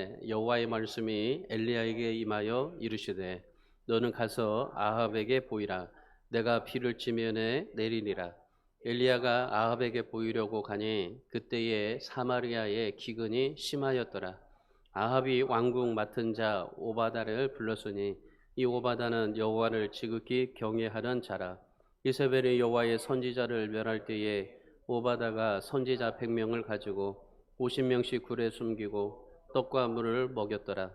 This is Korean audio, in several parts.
때에 여호와의 말씀이 엘리야에게 임하여 이르시되 너는 가서 아합에게 보이라. 내가 비를 지면에 내리리라. 엘리야가 아합에게 보이려고 가니 그때에 사마리아의 기근이 심하였더라. 아합이 왕궁 맡은 자 오바다를 불렀으니 이 오바다는 여호와를 지극히 경외하는 자라. 이세벨이 여호와의 선지자를 멸할 때에 오바다가 선지자 100명을 가지고 50명씩 굴에 숨기고 떡과 물을 먹였더라.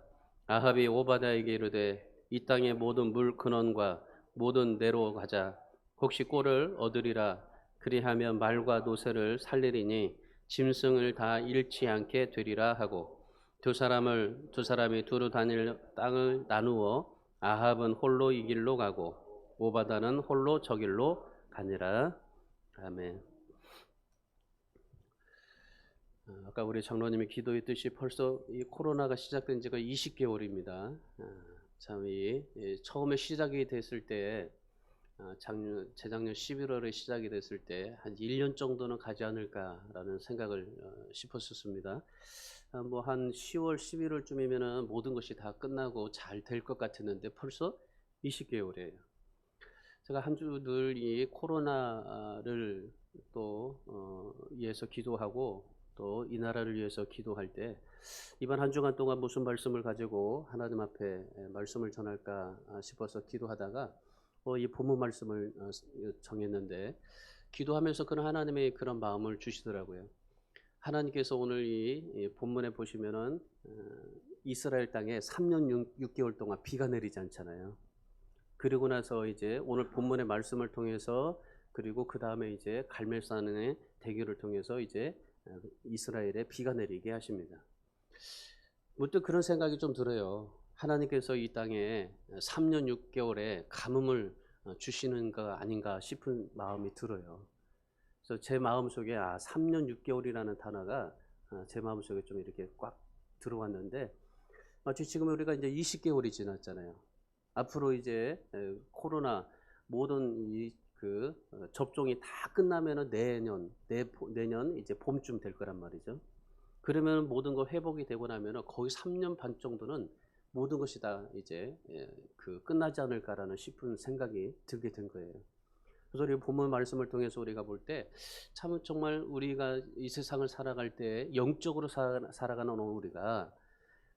아합이 오바다에게 이르되 이 땅의 모든 물 근원과 모든 내로 가자. 혹시 꼴을 얻으리라. 그리하면 말과 노새를 살리리니 짐승을 다 잃지 않게 되리라 하고 두 사람이 두루 다닐 땅을 나누어 아합은 홀로 이 길로 가고 오바다는 홀로 저 길로 가니라. 아멘. 아까 우리 장로님이 기도했듯이 벌써 이 코로나가 시작된 지가 20개월입니다. 참 처음에 시작이 됐을 때 재작년 11월에 시작이 됐을 때 한 1년 정도는 가지 않을까라는 생각을 싶었었습니다. 뭐 한 10월, 11월쯤이면은 모든 것이 다 끝나고 잘 될 것 같았는데 벌써 20개월이에요. 제가 한 주 늘 이 코로나를 또 위해서 기도하고 또 이 나라를 위해서 기도할 때 이번 한 주간 동안 무슨 말씀을 가지고 하나님 앞에 말씀을 전할까 싶어서 기도하다가 이 본문 말씀을 정했는데 기도하면서 그런 하나님의 그런 마음을 주시더라고요. 하나님께서 오늘 이 본문에 보시면은 이스라엘 땅에 3년 6개월 동안 비가 내리지 않잖아요. 그리고 나서 이제 오늘 본문의 말씀을 통해서 그리고 그 다음에 이제 갈멜산의 대교를 통해서 이제 이스라엘에 비가 내리게 하십니다. 문득 그런 생각이 좀 들어요. 하나님께서 이 땅에 3년 6개월의 가뭄을 주시는 거 아닌가 싶은 마음이 들어요. 그래서 제 마음속에 3년 6개월이라는 단어가 제 마음속에 좀 이렇게 꽉 들어왔는데 마치 지금 우리가 이제 20개월이 지났잖아요. 앞으로 이제 코로나 모든 접종이 다 끝나면은 내년 이제 봄쯤 될 거란 말이죠. 그러면 모든 거 회복이 되고 나면은 거의 3년 반 정도는 모든 것이 다 이제 끝나지 않을까라는 싶은 생각이 들게 된 거예요. 그래서 우리 본문 말씀을 통해서 우리가 볼 때 참 정말 우리가 이 세상을 살아갈 때 영적으로 살아가는 우리가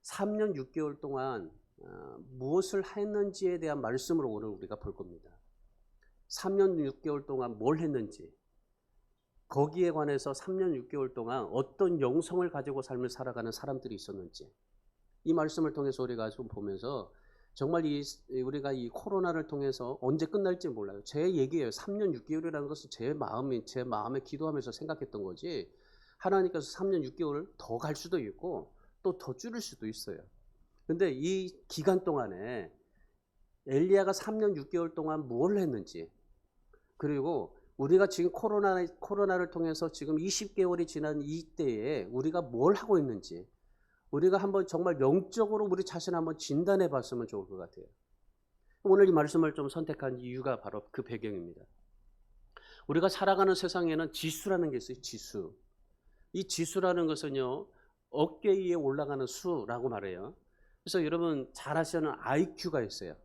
3년 6개월 동안 무엇을 했는지에 대한 말씀을 오늘 우리가 볼 겁니다. 3년 6개월 동안 뭘 했는지, 거기에 관해서 3년 6개월 동안 어떤 영성을 가지고 삶을 살아가는 사람들이 있었는지, 이 말씀을 통해서 우리가 좀 보면서 정말 우리가 이 코로나를 통해서 언제 끝날지 몰라요. 제 얘기예요. 3년 6개월이라는 것은 제 마음에 기도하면서 생각했던 거지, 하나님께서 3년 6개월 더 갈 수도 있고 또 더 줄일 수도 있어요. 근데 이 기간 동안에 엘리야가 3년 6개월 동안 뭘 했는지, 그리고 우리가 지금 코로나를 통해서 지금 20개월이 지난 이때에 우리가 뭘 하고 있는지 우리가 한번 정말 영적으로 우리 자신을 한번 진단해 봤으면 좋을 것 같아요. 오늘 이 말씀을 좀 선택한 이유가 바로 그 배경입니다. 우리가 살아가는 세상에는 지수라는 게 있어요. 지수. 이 지수라는 것은요, 어깨 위에 올라가는 수라고 말해요. 그래서 여러분 잘 아시는 IQ가 있어요.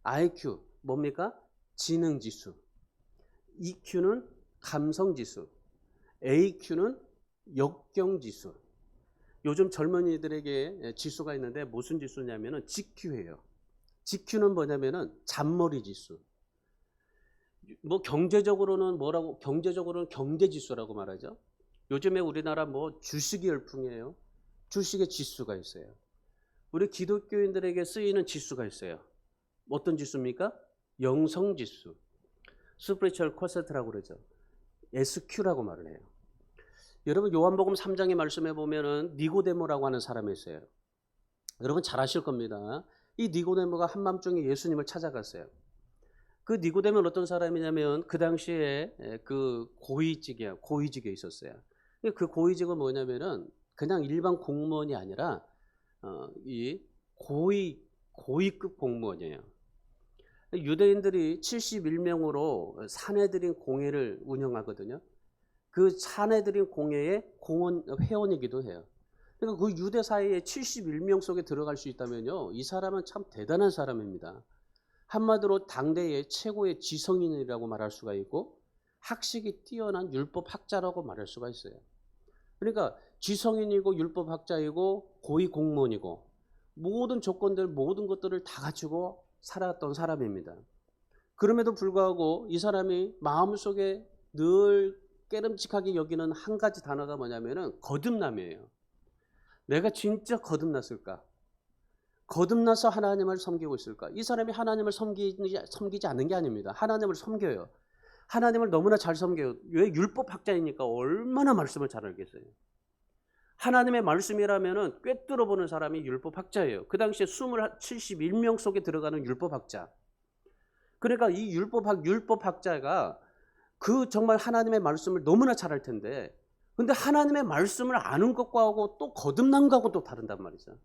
IQ 뭡니까? 지능지수. EQ는 감성지수. AQ는 역경지수. 요즘 젊은이들에게 지수가 있는데 무슨 지수냐면은 GQ예요. GQ는 뭐냐면은 잔머리 지수. 뭐 경제적으로는 경제지수라고 말하죠. 요즘에 우리나라 주식이 열풍이에요. 주식의 지수가 있어요. 우리 기독교인들에게 쓰이는 지수가 있어요. 어떤 지수입니까? 영성지수. 스피리추얼 쿼세트라고 그러죠. SQ라고 말을 해요. 여러분 요한복음 3장의 말씀에 보면은 니고데모라고 하는 사람이 있어요. 여러분 잘 아실 겁니다. 이 니고데모가 한밤중에 예수님을 찾아갔어요. 그 니고데모는 어떤 사람이냐면 그 당시에 고위직에 있었어요. 그 고위직은 뭐냐면은 그냥 일반 공무원이 아니라 이 고위급 공무원이에요. 유대인들이 71명으로 사내들인 공회를 운영하거든요. 그 사내들인 공회의 회원이기도 해요. 그러니까 그 유대 사회의 71명 속에 들어갈 수 있다면요, 이 사람은 참 대단한 사람입니다. 한마디로 당대의 최고의 지성인이라고 말할 수가 있고 학식이 뛰어난 율법학자라고 말할 수가 있어요. 그러니까 지성인이고 율법학자이고 고위 공무원이고 모든 조건들 모든 것들을 다 갖추고 살았던 사람입니다. 그럼에도 불구하고 이 사람이 마음속에 늘 깨름직하게 여기는 한 가지 단어가 뭐냐면은 거듭남이에요. 내가 진짜 거듭났을까? 거듭나서 하나님을 섬기고 있을까? 이 사람이 하나님을 섬기지 않는 게 아닙니다. 하나님을 섬겨요. 하나님을 너무나 잘 섬겨요. 왜? 율법학자이니까 얼마나 말씀을 잘 알겠어요. 하나님의 말씀이라면은 꿰뚫어 보는 사람이 율법학자예요. 그 당시에 71명 속에 들어가는 율법학자. 그러니까 이 율법학자가 그 정말 하나님의 말씀을 너무나 잘 알 텐데, 근데 하나님의 말씀을 아는 것과하고 또 거듭난 거하고 또 다른단 말이죠.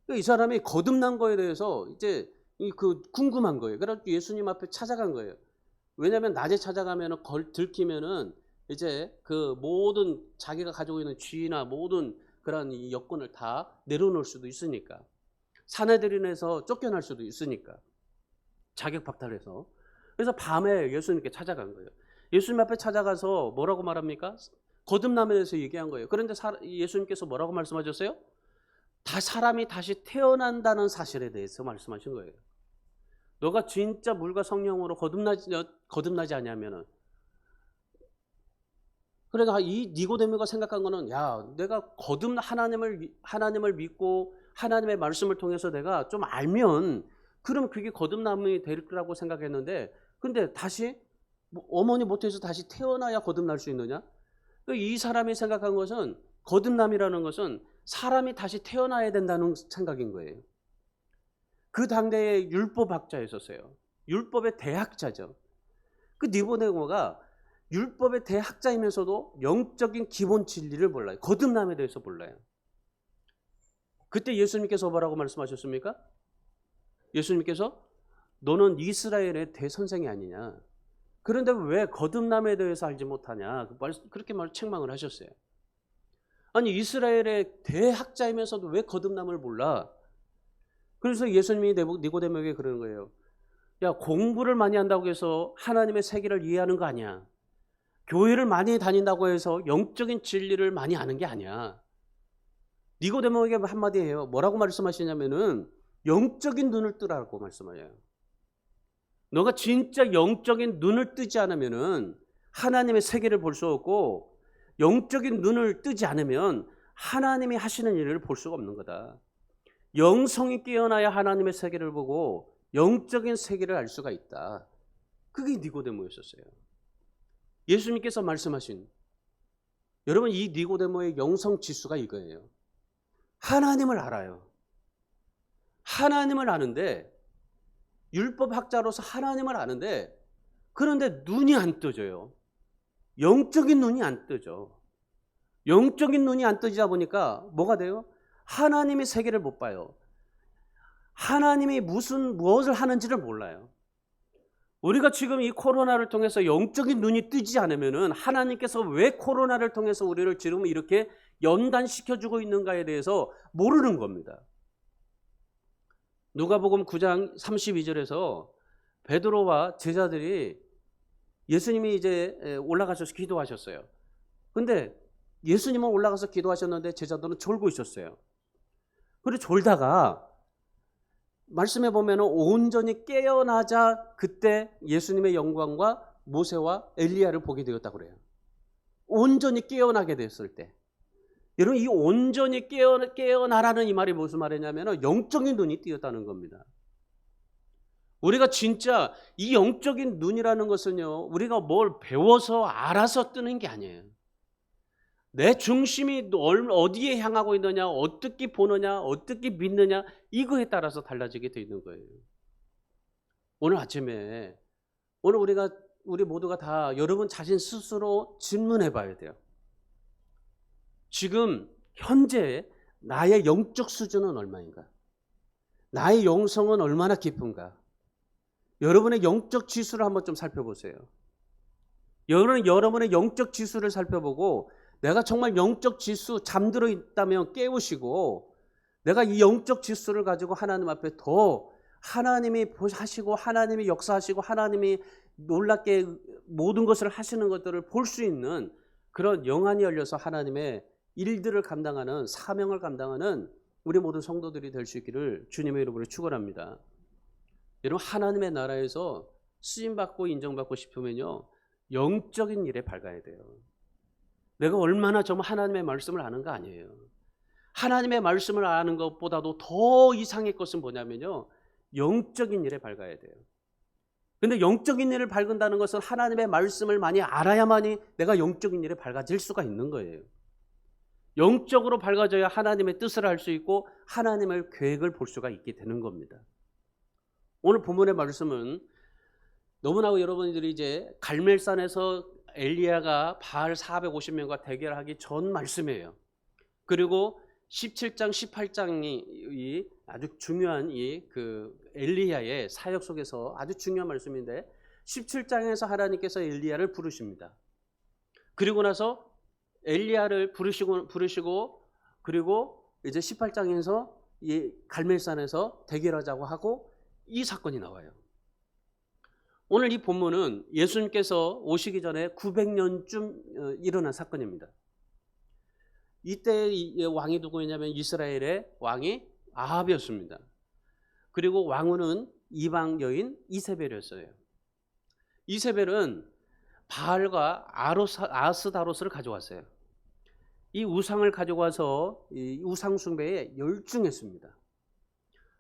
이 사람이 거듭난 거에 대해서 이제 궁금한 거예요. 그래서 예수님 앞에 찾아간 거예요. 왜냐하면 낮에 찾아가면은 들키면은 이제 그 모든 자기가 가지고 있는 쥐나 모든 그런 이 여건을 다 내려놓을 수도 있으니까, 사내들인에서 쫓겨날 수도 있으니까, 자격 박탈해서. 그래서 밤에 예수님께 찾아간 거예요. 예수님 앞에 찾아가서 뭐라고 말합니까? 거듭남에 대해서 얘기한 거예요. 그런데 예수님께서 뭐라고 말씀하셨어요? 사람이 다시 태어난다는 사실에 대해서 말씀하신 거예요. 너가 진짜 물과 성령으로 거듭나지 않냐면은, 그러니까 이 니고데모가 생각한 거는, 야, 내가 하나님을 믿고 하나님의 말씀을 통해서 내가 좀 알면 그럼 그게 거듭남이 될 거라고 생각했는데, 근데 다시 어머니 못해서 다시 태어나야 거듭날 수 있느냐? 이 사람이 생각한 것은, 거듭남이라는 것은 사람이 다시 태어나야 된다는 생각인 거예요. 그 당대의 율법학자였었어요. 율법의 대학자죠. 그 니고데모가 율법의 대학자이면서도 영적인 기본 진리를 몰라요. 거듭남에 대해서 몰라요. 그때 예수님께서 뭐라고 말씀하셨습니까? 예수님께서 너는 이스라엘의 대선생이 아니냐. 그런데 왜 거듭남에 대해서 알지 못하냐. 그렇게 책망을 하셨어요. 아니, 이스라엘의 대학자이면서도 왜 거듭남을 몰라? 그래서 예수님이 니고데모에게 그러는 거예요. 야, 공부를 많이 한다고 해서 하나님의 세계를 이해하는 거 아니야. 교회를 많이 다닌다고 해서 영적인 진리를 많이 아는 게 아니야. 니고데모에게 한마디 해요. 뭐라고 말씀하시냐면은 영적인 눈을 뜨라고 말씀하셔요. 너가 진짜 영적인 눈을 뜨지 않으면은 하나님의 세계를 볼 수 없고, 영적인 눈을 뜨지 않으면 하나님이 하시는 일을 볼 수가 없는 거다. 영성이 깨어나야 하나님의 세계를 보고 영적인 세계를 알 수가 있다. 그게 니고데모였었어요. 예수님께서 말씀하신, 여러분, 이 니고데모의 영성 지수가 이거예요. 하나님을 알아요. 하나님을 아는데, 율법학자로서 하나님을 아는데, 그런데 눈이 안 떠져요. 영적인 눈이 안 뜨죠. 영적인 눈이 안 뜨지다 보니까 뭐가 돼요? 하나님의 세계를 못 봐요. 하나님이 무엇을 하는지를 몰라요. 우리가 지금 이 코로나를 통해서 영적인 눈이 뜨지 않으면은 하나님께서 왜 코로나를 통해서 우리를 지금 이렇게 연단시켜주고 있는가에 대해서 모르는 겁니다. 누가복음 9장 32절에서 베드로와 제자들이 예수님이 이제 올라가셔서 기도하셨어요. 근데 예수님은 올라가서 기도하셨는데 제자들은 졸고 있었어요. 그리고 졸다가 말씀해 보면 온전히 깨어나자 그때 예수님의 영광과 모세와 엘리야를 보게 되었다고 그래요. 온전히 깨어나게 됐을 때. 여러분, 이 온전히 깨어나라는 이 말이 무슨 말이냐면 영적인 눈이 띄었다는 겁니다. 우리가 진짜 이 영적인 눈이라는 것은요, 우리가 뭘 배워서 알아서 뜨는 게 아니에요. 내 중심이 어디에 향하고 있느냐, 어떻게 보느냐, 어떻게 믿느냐, 이거에 따라서 달라지게 되어 있는 거예요. 오늘 아침에 우리 모두가 다 여러분 자신 스스로 질문해 봐야 돼요. 지금 현재 나의 영적 수준은 얼마인가? 나의 영성은 얼마나 깊은가? 여러분의 영적 지수를 한번 좀 살펴보세요. 여러분의 영적 지수를 살펴보고 내가 정말 영적 지수 잠들어 있다면 깨우시고 내가 이 영적 지수를 가지고 하나님 앞에 더 하나님이 하시고 하나님이 역사하시고 하나님이 놀랍게 모든 것을 하시는 것들을 볼 수 있는 그런 영안이 열려서 하나님의 일들을 감당하는 사명을 감당하는 우리 모든 성도들이 될 수 있기를 주님의 이름으로 축원합니다. 여러분 하나님의 나라에서 쓰임받고 인정받고 싶으면요 영적인 일에 밝아야 돼요. 내가 얼마나 정말 하나님의 말씀을 아는가 아니에요. 하나님의 말씀을 아는 것보다도 더 이상의 것은 뭐냐면요 영적인 일에 밝아야 돼요. 근데 영적인 일을 밝은다는 것은 하나님의 말씀을 많이 알아야만이 내가 영적인 일에 밝아질 수가 있는 거예요. 영적으로 밝아져야 하나님의 뜻을 알 수 있고 하나님의 계획을 볼 수가 있게 되는 겁니다. 오늘 본문의 말씀은 너무나 여러분들이 이제 갈멜산에서 엘리야가 바알 450명과 대결하기 전 말씀이에요. 그리고 17장, 18장이 아주 중요한 그 엘리야의 사역 속에서 아주 중요한 말씀인데 17장에서 하나님께서 엘리야를 부르십니다. 그리고 나서 엘리야를 부르시고 그리고 이제 18장에서 이 갈멜산에서 대결하자고 하고 이 사건이 나와요. 오늘 이 본문은 예수님께서 오시기 전에 900년쯤 일어난 사건입니다. 이때 왕이 누구였냐면 이스라엘의 왕이 아합이었습니다. 그리고 왕후는 이방 여인 이세벨이었어요. 이세벨은 바알과 아스다로스를 가져왔어요. 이 우상을 가져와서 이 우상 숭배에 열중했습니다.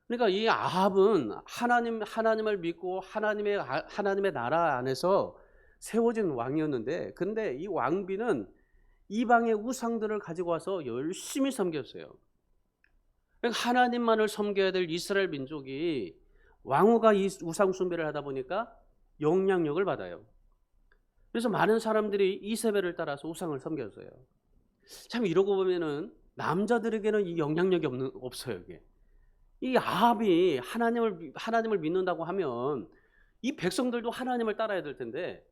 그러니까 이 아합은 하나님을 믿고 하나님의 나라 안에서 세워진 왕이었는데, 근데 이 왕비는 이방의 우상들을 가지고 와서 열심히 섬겼어요. 그러니까 하나님만을 섬겨야 될 이스라엘 민족이 왕후가 이 우상 숭배를 하다 보니까 영향력을 받아요. 그래서 많은 사람들이 이세벨을 따라서 우상을 섬겼어요. 참 이러고 보면은 남자들에게는 이 영향력이 없어요. 이게. 이 아합이 하나님을 믿는다고 하면 이 백성들도 하나님을 따라야 될 텐데,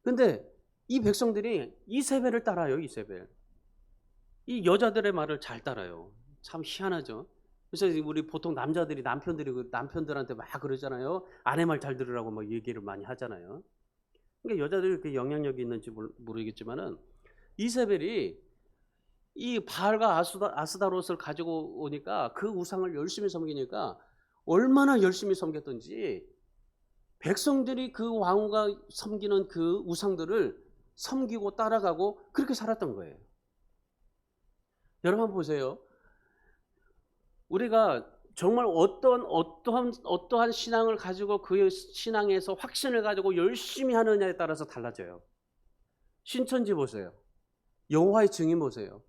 근데 이 백성들이 이세벨을 따라요. 이세벨. 이 여자들의 말을 잘 따라요. 참 희한하죠. 그래서 우리 보통 남편들한테 막 그러잖아요. 아내 말 잘 들으라고 막 얘기를 많이 하잖아요. 그러니까 여자들이 그렇게 영향력이 있는지 모르겠지만은 이세벨이 이 바알과 아스다롯을 가지고 오니까 그 우상을 열심히 섬기니까 얼마나 열심히 섬겼던지 백성들이 그 왕후가 섬기는 그 우상들을 섬기고 따라가고 그렇게 살았던 거예요. 여러분 보세요. 우리가 정말 어떠한 신앙을 가지고 그 신앙에서 확신을 가지고 열심히 하느냐에 따라서 달라져요. 신천지 보세요. 여호와의 증인 보세요.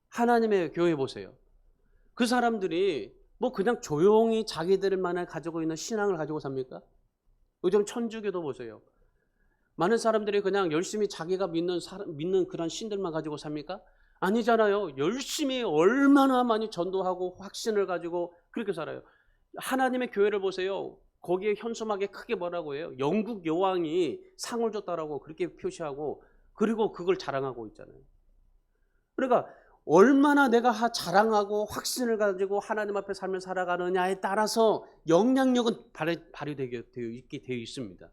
하나님의 교회 보세요. 그 사람들이 뭐 그냥 조용히 자기들만을 가지고 있는 신앙을 가지고 삽니까? 요즘 천주교도 보세요. 많은 사람들이 그냥 열심히 자기가 믿는 그런 신들만 가지고 삽니까? 아니잖아요. 열심히 얼마나 많이 전도하고 확신을 가지고 그렇게 살아요. 하나님의 교회를 보세요. 거기에 현수막에 크게 뭐라고 해요? 영국 여왕이 상을 줬다라고 그렇게 표시하고 그리고 그걸 자랑하고 있잖아요. 그러니까 얼마나 내가 자랑하고 확신을 가지고 하나님 앞에 삶을 살아가느냐에 따라서 영향력은 발휘되게 되어 있습니다.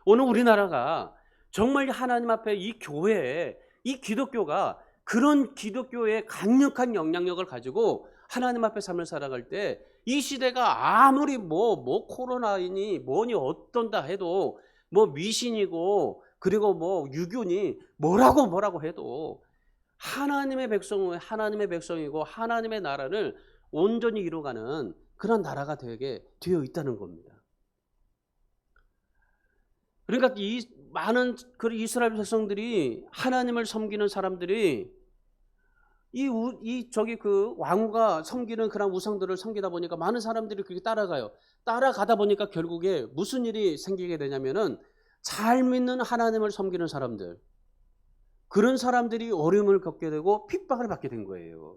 오늘 우리나라가 정말 하나님 앞에 이 교회에 이 기독교가 그런 기독교의 강력한 영향력을 가지고 하나님 앞에 삶을 살아갈 때 이 시대가 아무리 뭐 코로나이니 뭐니 어떤다 해도 뭐 미신이고 그리고 뭐 유교니 뭐라고 해도 하나님의 백성이고 하나님의 나라를 온전히 이루어가는 그런 나라가 되게 되어 있다는 겁니다. 그러니까 이 많은 그 이스라엘 백성들이 하나님을 섬기는 사람들이 그 왕후가 섬기는 그런 우상들을 섬기다 보니까 많은 사람들이 그렇게 따라가요. 따라가다 보니까 결국에 무슨 일이 생기게 되냐면은 잘 믿는 하나님을 섬기는 사람들, 그런 사람들이 어려움을 겪게 되고 핍박을 받게 된 거예요.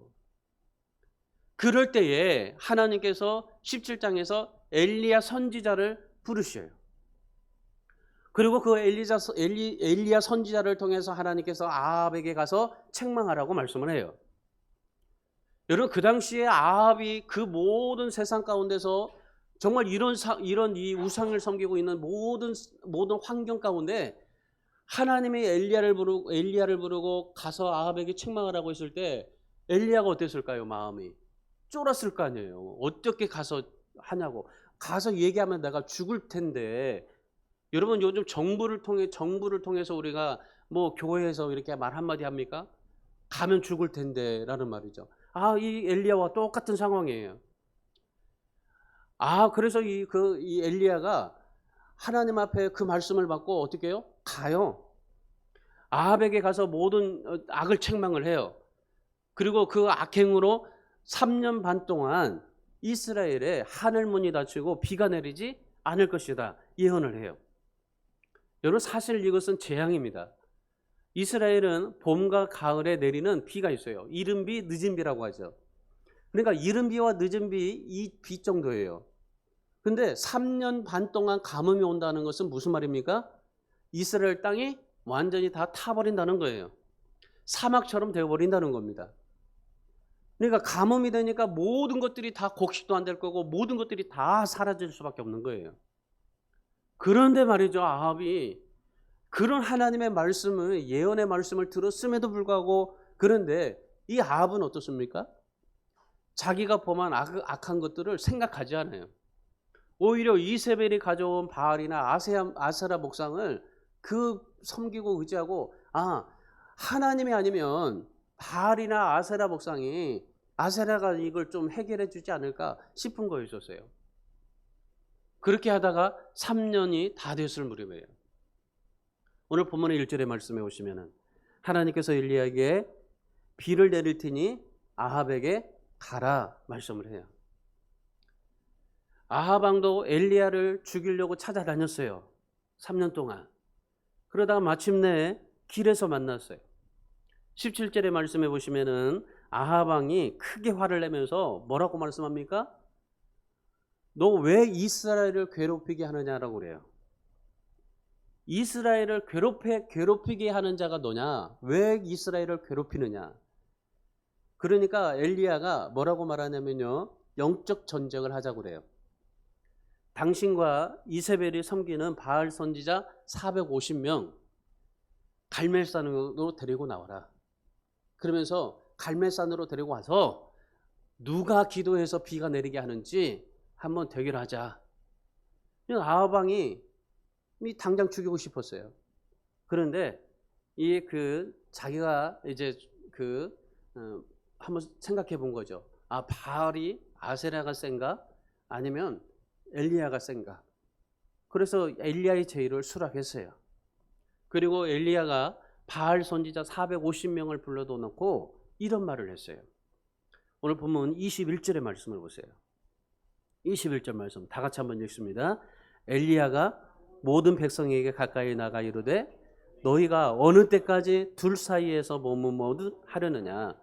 그럴 때에 하나님께서 17장에서 엘리야 선지자를 부르셔요. 그리고 그 엘리야 선지자를 통해서 하나님께서 아합에게 가서 책망하라고 말씀을 해요. 여러분, 그 당시에 아합이 그 모든 세상 가운데서 정말 이런 이 우상을 섬기고 있는 모든 환경 가운데 하나님이 엘리야를 부르고 가서 아합에게 책망하라고 했을 때 엘리야가 어땠을까요? 마음이 쫄았을 거 아니에요. 어떻게 가서 하냐고. 가서 얘기하면 내가 죽을 텐데. 여러분, 요즘 정부를 통해서 우리가 뭐 교회에서 이렇게 말 한마디 합니까? 가면 죽을 텐데 라는 말이죠. 이 엘리야와 똑같은 상황이에요. 그래서 이 엘리야가 하나님 앞에 그 말씀을 받고 어떻게 해요? 가요. 아합에게 가서 모든 악을 책망을 해요. 그리고 그 악행으로 3년 반 동안 이스라엘에 하늘 문이 닫히고 비가 내리지 않을 것이다 예언을 해요. 여러분, 사실 이것은 재앙입니다. 이스라엘은 봄과 가을에 내리는 비가 있어요. 이른 비, 늦은 비라고 하죠. 그러니까 이른 비와 늦은 비, 이 비 정도예요. 근데 3년 반 동안 가뭄이 온다는 것은 무슨 말입니까? 이스라엘 땅이 완전히 다 타버린다는 거예요. 사막처럼 되어버린다는 겁니다. 그러니까 가뭄이 되니까 모든 것들이 다 곡식도 안 될 거고 모든 것들이 다 사라질 수밖에 없는 거예요. 그런데 말이죠, 아합이 그런 하나님의 말씀을, 예언의 말씀을 들었음에도 불구하고, 그런데 이 아합은 어떻습니까? 자기가 범한 악한 것들을 생각하지 않아요. 오히려 이세벨이 가져온 바알이나 아세라 목상을 섬기고 의지하고, 하나님이 아니면 바알이나 아세라 목상이, 아세라가 이걸 좀 해결해 주지 않을까 싶은 거였었어요. 그렇게 하다가 3년이 다 됐을 무렵이에요. 오늘 본문의 1절의 말씀에 오시면은 하나님께서 엘리야에게 비를 내릴 테니 아합에게 가라 말씀을 해요. 아합 왕도 엘리야를 죽이려고 찾아다녔어요. 3년 동안. 그러다가 마침내 길에서 만났어요. 17절의 말씀에 보시면은 아합 왕이 크게 화를 내면서 뭐라고 말씀합니까? 너 왜 이스라엘을 괴롭히게 하느냐라고 그래요. 이스라엘을 괴롭히게 하는 자가 너냐? 왜 이스라엘을 괴롭히느냐? 그러니까 엘리야가 뭐라고 말하냐면요, 영적 전쟁을 하자고 그래요. 당신과 이세벨이 섬기는 바알 선지자 450명 갈멜산으로 데리고 나와라. 그러면서 갈멜산으로 데리고 와서 누가 기도해서 비가 내리게 하는지 한번 대결하자. 아합 왕이 당장 죽이고 싶었어요. 그런데 자기가 이제 한번 생각해 본 거죠. 바알이 아세라가 센가? 아니면 엘리야가 센가? 그래서 엘리야의 제의를 수락했어요. 그리고 엘리야가 바알 선지자 450명을 불러도 놓고 이런 말을 했어요. 오늘 보면 21절의 말씀을 보세요. 21절 말씀 다 같이 한번 읽습니다. 엘리야가 모든 백성에게 가까이 나가 이르되 너희가 어느 때까지 둘 사이에서 머뭇머뭇 하려느냐?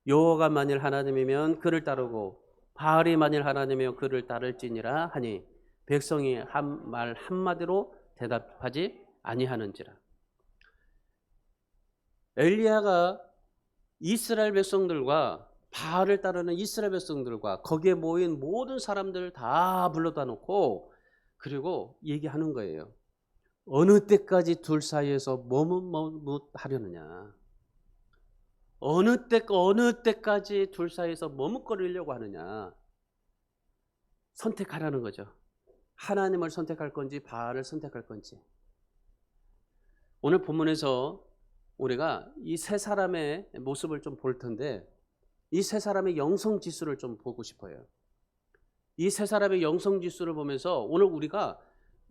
여호와가 만일 하나님이면 그를 따르고 바알이 만일 하나님이면 그를 따를지니라 하니 백성이 한 말 한마디로 대답하지 아니하는지라. 엘리야가 이스라엘 백성들과 바알을 따르는 이스라엘 백성들과 거기에 모인 모든 사람들을 다 불러다 놓고 그리고 얘기하는 거예요. 어느 때까지 둘 사이에서 머뭇머뭇 하려느냐? 어느 때까지 둘 사이에서 머뭇거리려고 하느냐? 선택하라는 거죠. 하나님을 선택할 건지 바알을 선택할 건지. 오늘 본문에서 우리가 이 세 사람의 모습을 좀 볼 텐데 이 세 사람의 영성지수를 좀 보고 싶어요. 이 세 사람의 영성지수를 보면서 오늘 우리가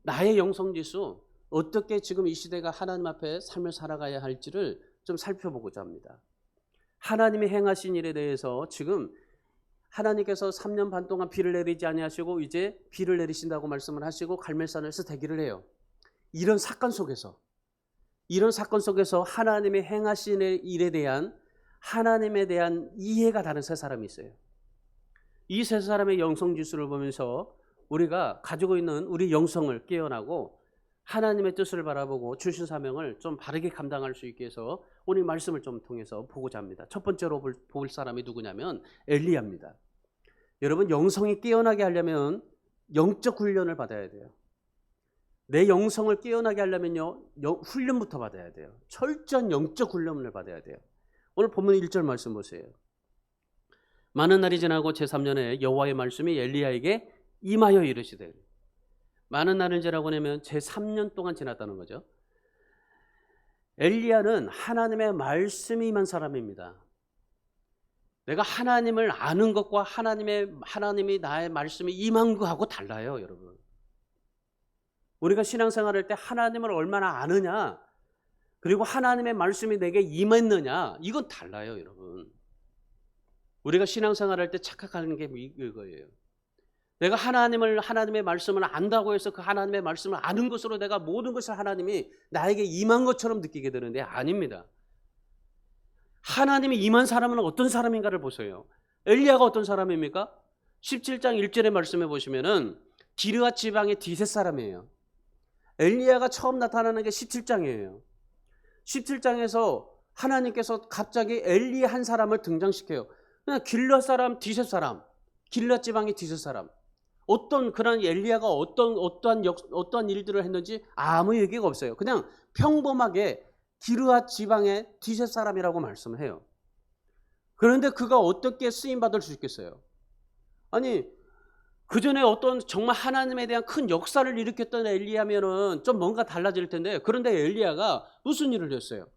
나의 영성지수, 어떻게 지금 이 시대가 하나님 앞에 삶을 살아가야 할지를 좀 살펴보고자 합니다. 하나님이 행하신 일에 대해서 지금 하나님께서 3년 반 동안 비를 내리지 아니하시고 이제 비를 내리신다고 말씀을 하시고 갈멜산에서 대기를 해요. 이런 사건 속에서 하나님의 행하신 일에 대한 하나님에 대한 이해가 다른 세 사람이 있어요. 이 세 사람의 영성지수를 보면서 우리가 가지고 있는 우리 영성을 깨어나고 하나님의 뜻을 바라보고 주신 사명을 좀 바르게 감당할 수 있게 해서 오늘 말씀을 좀 통해서 보고자 합니다. 첫 번째로 볼 사람이 누구냐면 엘리야입니다. 여러분, 영성이 깨어나게 하려면 영적 훈련을 받아야 돼요. 내 영성을 깨어나게 하려면요, 훈련부터 받아야 돼요. 철저한 영적 훈련을 받아야 돼요. 오늘 본문 1절 말씀 보세요. 많은 날이 지나고 제3년에 여호와의 말씀이 엘리야에게 임하여 이르시되. 많은 날은 지나고 나면 제3년 동안 지났다는 거죠. 엘리야는 하나님의 말씀이 임한 사람입니다. 내가 하나님을 아는 것과 하나님이 나의 말씀이 임한 것하고 달라요, 여러분. 우리가 신앙생활할 때 하나님을 얼마나 아느냐, 그리고 하나님의 말씀이 내게 임했느냐, 이건 달라요, 여러분. 우리가 신앙생활할 때 착각하는 게 이거예요. 내가 하나님의 말씀을 안다고 해서 그 하나님의 말씀을 아는 것으로 내가 모든 것을 하나님이 나에게 임한 것처럼 느끼게 되는데 아닙니다. 하나님이 임한 사람은 어떤 사람인가를 보세요. 엘리야가 어떤 사람입니까? 17장 1절의 말씀에 보시면은 기르앗 지방의 디셋 사람이에요. 엘리야가 처음 나타나는 게 17장이에요. 17장에서 하나님께서 갑자기 엘리 한 사람을 등장시켜요. 그냥 길앗 사람, 디셋 사람, 길앗 지방의 디셋 사람. 어떤 그런 엘리야가 어떠한 일들을 했는지 아무 얘기가 없어요. 그냥 평범하게 기르앗 지방의 디셋 사람이라고 말씀을 해요. 그런데 그가 어떻게 쓰임 받을 수 있겠어요? 아니, 그 전에 어떤 정말 하나님에 대한 큰 역사를 일으켰던 엘리야면은 좀 뭔가 달라질 텐데, 그런데 엘리야가 무슨 일을 했어요?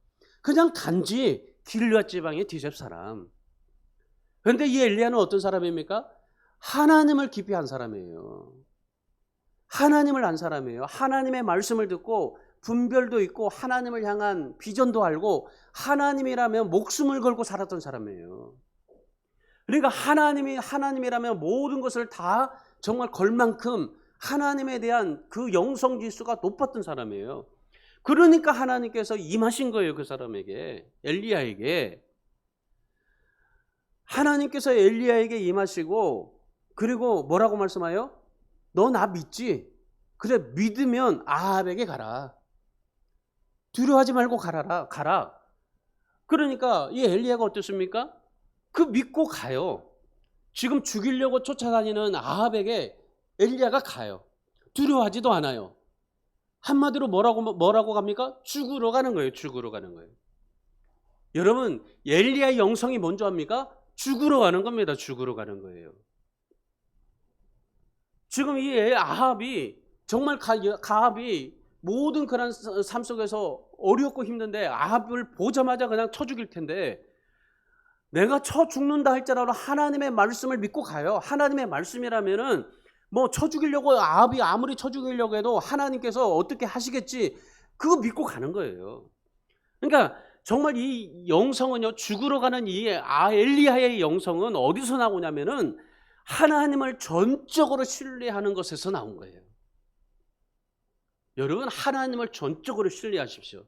그냥 단지 길앗 지방의 디셉 사람. 그런데 이 엘리야는 어떤 사람입니까? 하나님을 깊이 한 사람이에요. 하나님을 안 사람이에요. 하나님의 말씀을 듣고 분별도 있고 하나님을 향한 비전도 알고 하나님이라면 목숨을 걸고 살았던 사람이에요. 그러니까 하나님이라면 모든 것을 다 정말 걸 만큼 하나님에 대한 그 영성 지수가 높았던 사람이에요. 그러니까 하나님께서 임하신 거예요, 그 사람에게, 엘리야에게. 하나님께서 엘리야에게 임하시고, 그리고 뭐라고 말씀하여? 너 나 믿지? 그래, 믿으면 아합에게 가라. 두려워하지 말고 가라. 그러니까 이 엘리야가 어떻습니까? 그 믿고 가요. 지금 죽이려고 쫓아다니는 아합에게 엘리야가 가요. 두려워하지도 않아요. 한마디로 뭐라고 갑니까? 죽으러 가는 거예요. 죽으러 가는 거예요. 여러분, 엘리야의 영성이 뭔지 압니까? 죽으러 가는 겁니다. 죽으러 가는 거예요. 지금 이 아합이 정말 가합이 모든 그런 삶 속에서 어렵고 힘든데 아합을 보자마자 그냥 쳐 죽일 텐데, 내가 쳐 죽는다 할지라도 하나님의 말씀을 믿고 가요. 하나님의 말씀이라면은 뭐 쳐 죽이려고, 아합이 아무리 쳐 죽이려고 해도 하나님께서 어떻게 하시겠지, 그거 믿고 가는 거예요. 그러니까 정말 이 영성은요, 죽으러 가는 이 엘리야의 영성은 어디서 나오냐면은 하나님을 전적으로 신뢰하는 것에서 나온 거예요. 여러분, 하나님을 전적으로 신뢰하십시오.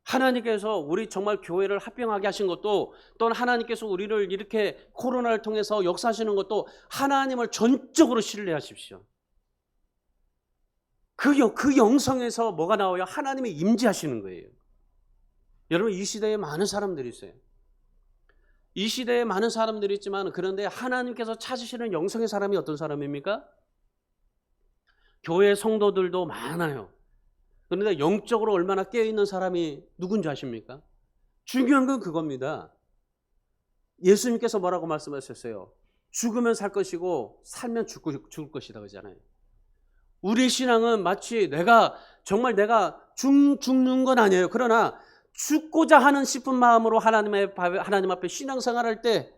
하나님께서 우리 정말 교회를 합병하게 하신 것도, 또는 하나님께서 우리를 이렇게 코로나를 통해서 역사하시는 것도 하나님을 전적으로 신뢰하십시오. 그 영성에서 뭐가 나와요? 하나님이 임재하시는 거예요. 여러분, 이 시대에 많은 사람들이 있어요. 이 시대에 많은 사람들이 있지만, 그런데 하나님께서 찾으시는 영성의 사람이 어떤 사람입니까? 교회 성도들도 많아요. 그런데 영적으로 얼마나 깨어있는 사람이 누군지 아십니까? 중요한 건 그겁니다. 예수님께서 뭐라고 말씀하셨어요? 죽으면 살 것이고 살면 죽을 것이다 그러잖아요. 우리 신앙은 마치 내가 죽는 건 아니에요. 그러나 죽고자 하는 싶은 마음으로 하나님 앞에 신앙생활할 때,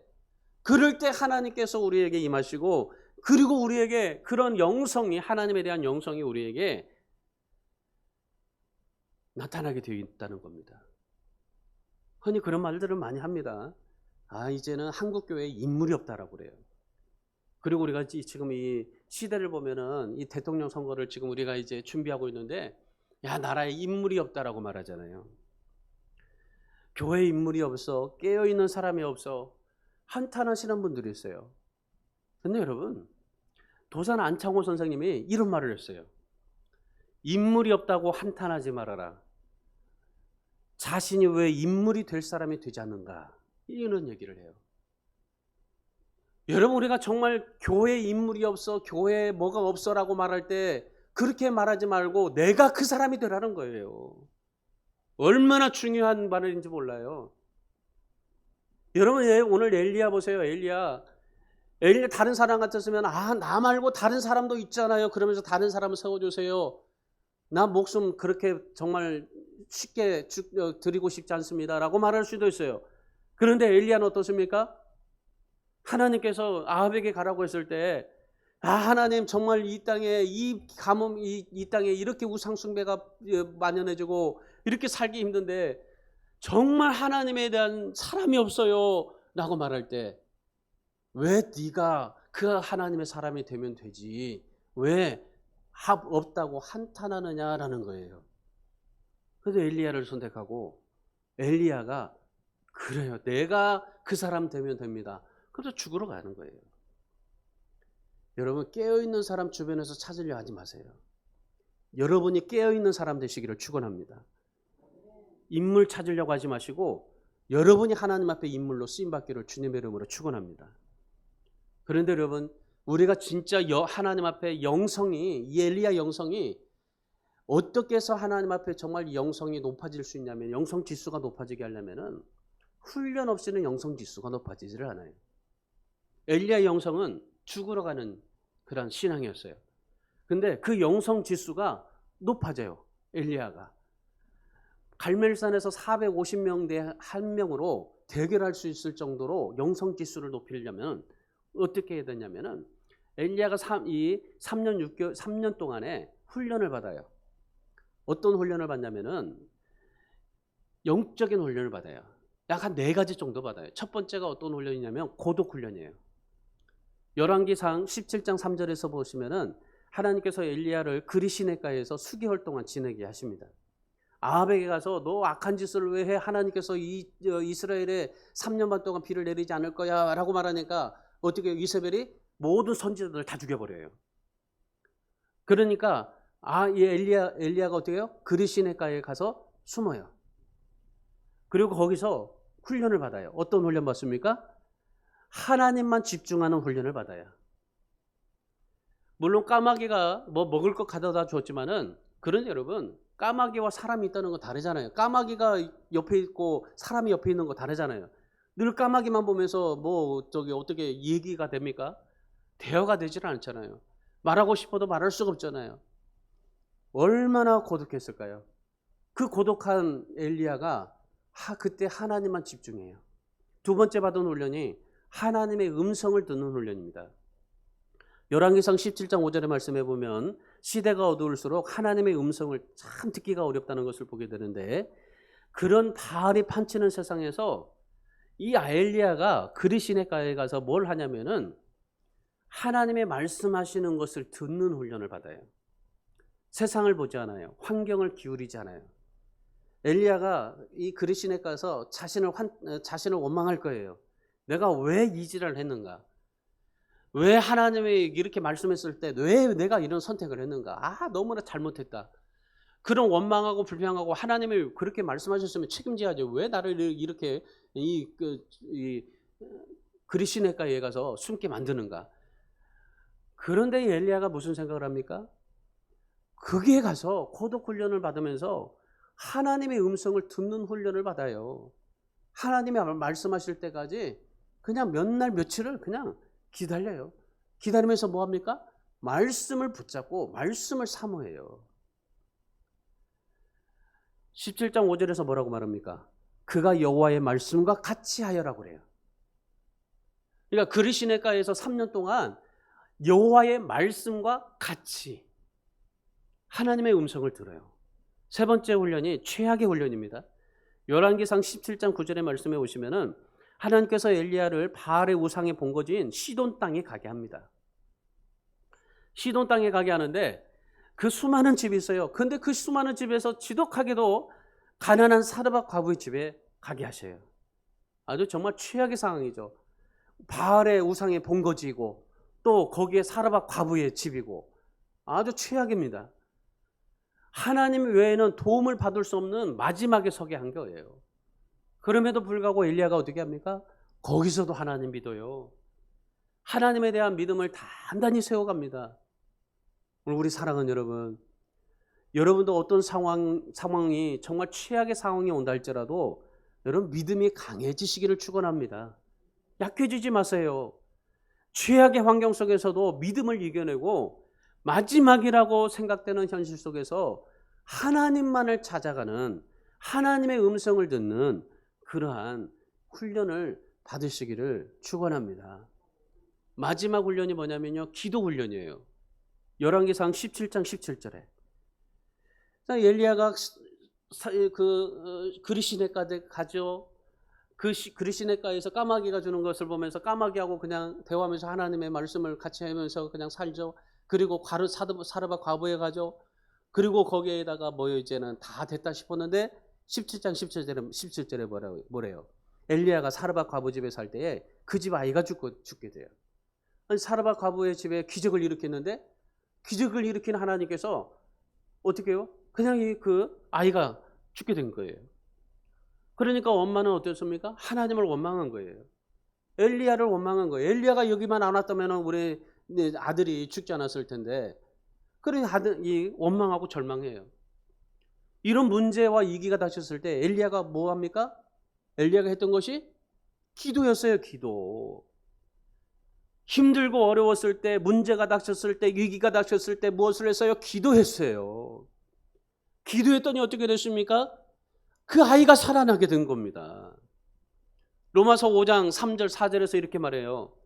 그럴 때 하나님께서 우리에게 임하시고, 그리고 우리에게 그런 영성이, 하나님에 대한 영성이 우리에게 나타나게 되어 있다는 겁니다. 흔히 그런 말들을 많이 합니다. 이제는 한국교회에 인물이 없다라고 그래요. 그리고 우리가 지금 이 시대를 보면은 이 대통령 선거를 지금 우리가 이제 준비하고 있는데, 나라에 인물이 없다라고 말하잖아요. 교회에 인물이 없어, 깨어있는 사람이 없어, 한탄하시는 분들이 있어요. 근데 여러분, 도산 안창호 선생님이 이런 말을 했어요. 인물이 없다고 한탄하지 말아라. 자신이 왜 인물이 될 사람이 되지 않는가? 이런 얘기를 해요. 여러분, 우리가 정말 교회에 인물이 없어, 교회에 뭐가 없어라고 말할 때 그렇게 말하지 말고 내가 그 사람이 되라는 거예요. 얼마나 중요한 말인지 몰라요. 여러분, 오늘 엘리야 보세요. 엘리야 다른 사람 같았으면 나 말고 다른 사람도 있잖아요. 그러면서 다른 사람을 세워주세요. 나 목숨 그렇게 정말 쉽게 드리고 싶지 않습니다 라고 말할 수도 있어요. 그런데 엘리야는 어떻습니까? 하나님께서 아합에게 가라고 했을 때 하나님 정말 이 땅에 이 땅에 이렇게 우상 숭배가 만연해지고 이렇게 살기 힘든데 정말 하나님에 대한 사람이 없어요 라고 말할 때 왜 네가 그 하나님의 사람이 되면 되지 왜 없다고 한탄하느냐라는 거예요. 그래서 엘리야를 선택하고 엘리야가 그래요, 내가 그 사람 되면 됩니다. 그래서 죽으러 가는 거예요. 여러분, 깨어있는 사람 주변에서 찾으려 하지 마세요. 여러분이 깨어있는 사람 되시기를 축원합니다. 인물 찾으려고 하지 마시고 여러분이 하나님 앞에 인물로 쓰임받기를 주님의 이름으로 축원합니다. 그런데 여러분, 우리가 진짜 하나님 앞에 영성이, 이 엘리야 영성이 어떻게 해서 하나님 앞에 정말 영성이 높아질 수 있냐면, 영성 지수가 높아지게 하려면은 훈련 없이는 영성 지수가 높아지지를 않아요. 엘리야 영성은 죽으러 가는 그런 신앙이었어요. 근데 그 영성 지수가 높아져요. 엘리야가 갈멜산에서 450명 대 1명으로 대결할 수 있을 정도로 영성 지수를 높이려면 어떻게 해야 되냐면은 엘리야가 3년 동안에 훈련을 받아요. 어떤 훈련을 받냐면은 영적인 훈련을 받아요. 약 한 4가지 정도 받아요. 첫 번째가 어떤 훈련이냐면 고독 훈련이에요. 열왕기상 17장 3절에서 보시면은 하나님께서 엘리야를 그리시네가에서 수개월 동안 지내게 하십니다. 아합에게 가서 너 악한 짓을 왜 해? 하나님께서 이스라엘에 3년 반 동안 비를 내리지 않을 거야 라고 말하니까 어떻게 이세벨이 모든 선지자들을 다 죽여버려요. 그러니까 이 엘리야가 어떻게 해요? 그리시네가에 가서 숨어요. 그리고 거기서 훈련을 받아요. 어떤 훈련 받습니까? 하나님만 집중하는 훈련을 받아요. 물론 까마귀가 뭐 먹을 거 가져다 줬지만은, 그런데 여러분, 까마귀와 사람이 있다는 거 다르잖아요. 까마귀가 옆에 있고 사람이 옆에 있는 거 다르잖아요. 늘 까마귀만 보면서 어떻게 얘기가 됩니까? 대화가 되질 않잖아요. 말하고 싶어도 말할 수가 없잖아요. 얼마나 고독했을까요? 그 고독한 엘리야가 그때 하나님만 집중해요. 두 번째 받은 훈련이 하나님의 음성을 듣는 훈련입니다. 열왕기상 17장 5절의 말씀에 보면 시대가 어두울수록 하나님의 음성을 참 듣기가 어렵다는 것을 보게 되는데, 그런 바알이 판치는 세상에서 이 엘리야가 그리시네가에 가서 뭘 하냐면은 하나님의 말씀하시는 것을 듣는 훈련을 받아요. 세상을 보지 않아요. 환경을 기울이지 않아요. 엘리야가 이 그리시네가에서 자신을 원망할 거예요. 내가 왜 이 지랄을 했는가? 왜 하나님이 이렇게 말씀했을 때 왜 내가 이런 선택을 했는가? 너무나 잘못했다. 그런 원망하고 불평하고, 하나님이 그렇게 말씀하셨으면 책임져야죠. 왜 나를 이렇게 그리시네가에 가서 숨게 만드는가? 그런데 엘리야가 무슨 생각을 합니까? 거기에 가서 고독 훈련을 받으면서 하나님의 음성을 듣는 훈련을 받아요. 하나님이 말씀하실 때까지 그냥 몇 날 며칠을 그냥 기다려요. 기다리면서 뭐 합니까? 말씀을 붙잡고 말씀을 사모해요. 17장 5절에서 뭐라고 말합니까? 그가 여호와의 말씀과 같이 하여라고 그래요. 그러니까 그리시네가에서 3년 동안 여호와의 말씀과 같이 하나님의 음성을 들어요. 세 번째 훈련이 최악의 훈련입니다. 열왕기상 17장 9절의 말씀에 오시면은 하나님께서 엘리야를 바알의 우상의 본거지인 시돈 땅에 가게 합니다. 시돈 땅에 가게 하는데 그 수많은 집이 있어요. 근데 그 수많은 집에서 지독하게도 가난한 사르밧 과부의 집에 가게 하셔요. 아주 정말 최악의 상황이죠. 바알의 우상의 본거지이고 또 거기에 사르밧 과부의 집이고 아주 최악입니다. 하나님 외에는 도움을 받을 수 없는 마지막에 서게 한 거예요. 그럼에도 불구하고 엘리야가 어떻게 합니까? 거기서도 하나님 믿어요. 하나님에 대한 믿음을 단단히 세워갑니다. 오늘 우리 사랑하는 여러분, 여러분도 어떤 상황이 정말 최악의 상황이 온다 할지라도 여러분 믿음이 강해지시기를 축원합니다. 약해지지 마세요. 최악의 환경 속에서도 믿음을 이겨내고 마지막이라고 생각되는 현실 속에서 하나님만을 찾아가는, 하나님의 음성을 듣는 그러한 훈련을 받으시기를 축원합니다. 마지막 훈련이 뭐냐면요, 기도 훈련이에요. 열왕기상 17장 17절에 엘리야가 그리시네가에 가죠. 그리시네가에서 까마귀가 주는 것을 보면서 까마귀하고 그냥 대화하면서 하나님의 말씀을 같이 하면서 그냥 살죠. 그리고 사르밧 과부에 가죠. 그리고 거기에다가 이제는 다 됐다 싶었는데 17장 17절에 뭐래요? 엘리야가 사르밧 과부 집에 살 때에 그 집 아이가 죽게 돼요. 아니, 사르밧 과부의 집에 기적을 일으켰는데 기적을 일으킨 하나님께서 어떻게 해요? 그냥 그 아이가 죽게 된 거예요. 그러니까 엄마는 어땠습니까? 하나님을 원망한 거예요. 엘리야를 원망한 거예요. 엘리야가 여기만 안 왔다면 우리 아들이 죽지 않았을 텐데. 그러니 이 원망하고 절망해요. 이런 문제와 위기가 닥쳤을 때 엘리야가 뭐 합니까? 엘리야가 했던 것이 기도였어요. 기도. 힘들고 어려웠을 때, 문제가 닥쳤을 때, 위기가 닥쳤을 때 무엇을 했어요? 기도했어요. 기도했더니 어떻게 됐습니까? 그 아이가 살아나게 된 겁니다. 로마서 5장 3절 4절에서 이렇게 말해요.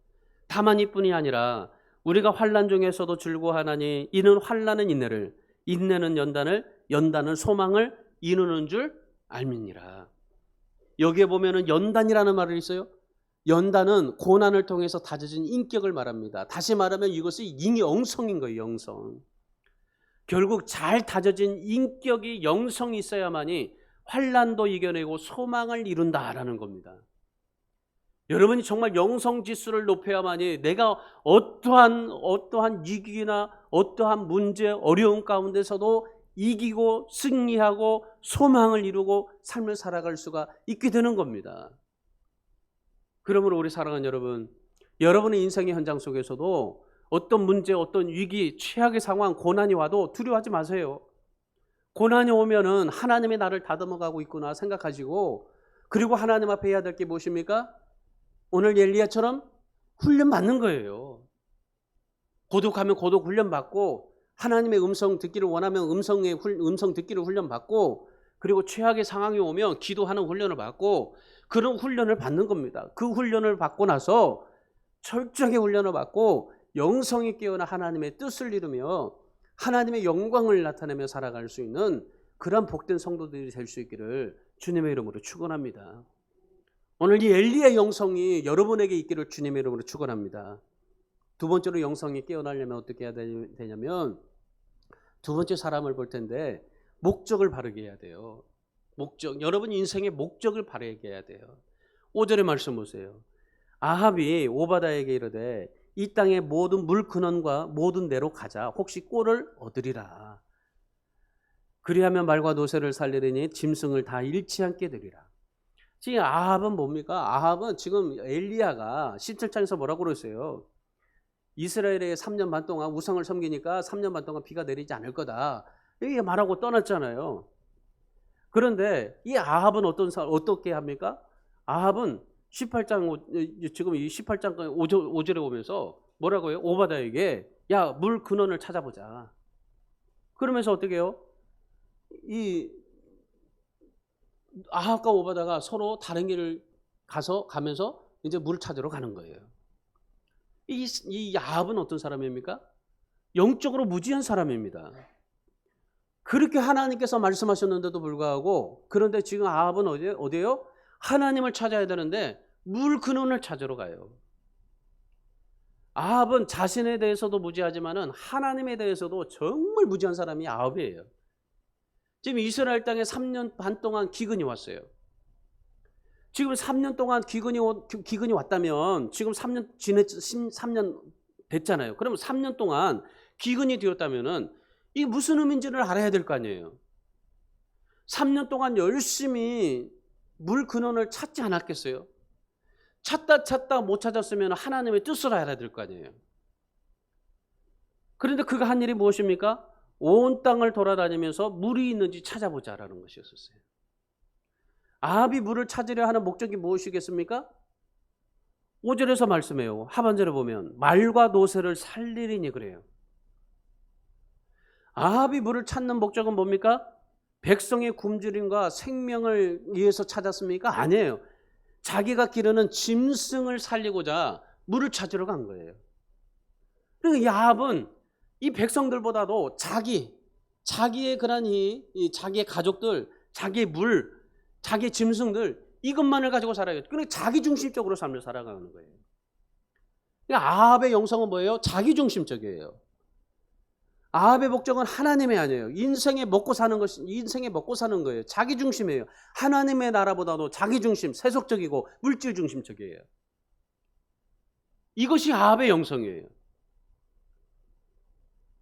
다만 이뿐이 아니라 우리가 환난 중에서도 즐거워하나니 이는 환난은 인내를, 인내는 연단을, 연단은 소망을 이루는 줄 알미니라. 여기에 보면은 연단이라는 말이 있어요. 연단은 고난을 통해서 다져진 인격을 말합니다. 다시 말하면 이것이 영성인 거예요. 영성. 결국 잘 다져진 인격이, 영성이 있어야만이 환난도 이겨내고 소망을 이룬다라는 겁니다. 여러분이 정말 영성 지수를 높여야만이 내가 어떠한 위기나 어떠한 문제, 어려움 가운데서도 이기고 승리하고 소망을 이루고 삶을 살아갈 수가 있게 되는 겁니다. 그러므로 우리 사랑하는 여러분, 여러분의 인생의 현장 속에서도 어떤 문제, 어떤 위기, 최악의 상황, 고난이 와도 두려워하지 마세요. 고난이 오면은 하나님이 나를 다듬어가고 있구나 생각하시고, 그리고 하나님 앞에 해야 될 게 무엇입니까? 오늘 엘리야처럼 훈련 받는 거예요. 고독하면 고독 훈련 받고, 하나님의 음성 듣기를 원하면 음성 듣기를 훈련 받고, 그리고 최악의 상황이 오면 기도하는 훈련을 받고, 그런 훈련을 받는 겁니다. 그 훈련을 받고 나서 철저하게 훈련을 받고 영성이 깨어나 하나님의 뜻을 이루며 하나님의 영광을 나타내며 살아갈 수 있는 그런 복된 성도들이 될 수 있기를 주님의 이름으로 축원합니다. 오늘 이 엘리야의 영성이 여러분에게 있기를 주님의 이름으로 축원합니다. 두 번째로 영성이 깨어나려면 어떻게 해야 되냐면, 두 번째 사람을 볼 텐데 목적을 바르게 해야 돼요. 목적, 여러분 인생의 목적을 바르게 해야 돼요. 5절의 말씀 보세요. 아합이 오바다에게 이르되 이 땅의 모든 물 근원과 모든 내로 가자. 혹시 꼴을 얻으리라. 그리하면 말과 노새를 살리리니 짐승을 다 잃지 않게 되리라. 지금 아합은 뭡니까? 아합은 지금 엘리야가 17장에서 뭐라고 그랬어요? 이스라엘에 3년 반 동안 우상을 섬기니까 3년 반 동안 비가 내리지 않을 거다. 이렇게 말하고 떠났잖아요. 그런데 이 아합은 어떻게 합니까? 아합은 18장, 지금 이 18장 5절에 오면서 뭐라고 해요? 오바다에게 야, 물 근원을 찾아보자. 그러면서 어떻게 해요? 이 아합과 오바다가 서로 다른 길을 가면서 이제 물을 찾으러 가는 거예요. 이 아합은 어떤 사람입니까? 영적으로 무지한 사람입니다. 그렇게 하나님께서 말씀하셨는데도 불구하고, 그런데 지금 아합은 어디예요? 하나님을 찾아야 되는데 물 근원을 찾으러 가요. 아합은 자신에 대해서도 무지하지만은 하나님에 대해서도 정말 무지한 사람이 아합이에요. 지금 이스라엘 땅에 3년 반 동안 기근이 왔어요. 지금 3년 동안 기근이 왔다면 지금 3년 됐잖아요. 그러면 3년 동안 기근이 되었다면은 이게 무슨 의미인지를 알아야 될 거 아니에요. 3년 동안 열심히 물 근원을 찾지 않았겠어요? 찾다 못 찾았으면 하나님의 뜻을 알아야 될 거 아니에요. 그런데 그가 한 일이 무엇입니까? 온 땅을 돌아다니면서 물이 있는지 찾아보자라는 것이었어요. 아합이 물을 찾으려 하는 목적이 무엇이겠습니까? 5절에서 말씀해요. 하반절에 보면 말과 노새를 살리리니 그래요. 아합이 물을 찾는 목적은 뭡니까? 백성의 굶주림과 생명을 위해서 찾았습니까? 아니에요. 자기가 기르는 짐승을 살리고자 물을 찾으러 간 거예요. 그러니까 이 아합은 이 백성들보다도 자기의 그런 자기의 가족들, 자기의 물, 자기의 짐승들 이것만을 가지고 살아요. 그러니까 자기 중심적으로 삶을 살아가는 거예요. 그러니까 아합의 영성은 뭐예요? 자기 중심적이에요. 아합의 목적은 하나님이 아니에요. 인생에 먹고 사는 거예요. 자기 중심이에요. 하나님의 나라보다도 자기 중심, 세속적이고 물질 중심적이에요. 이것이 아합의 영성이에요.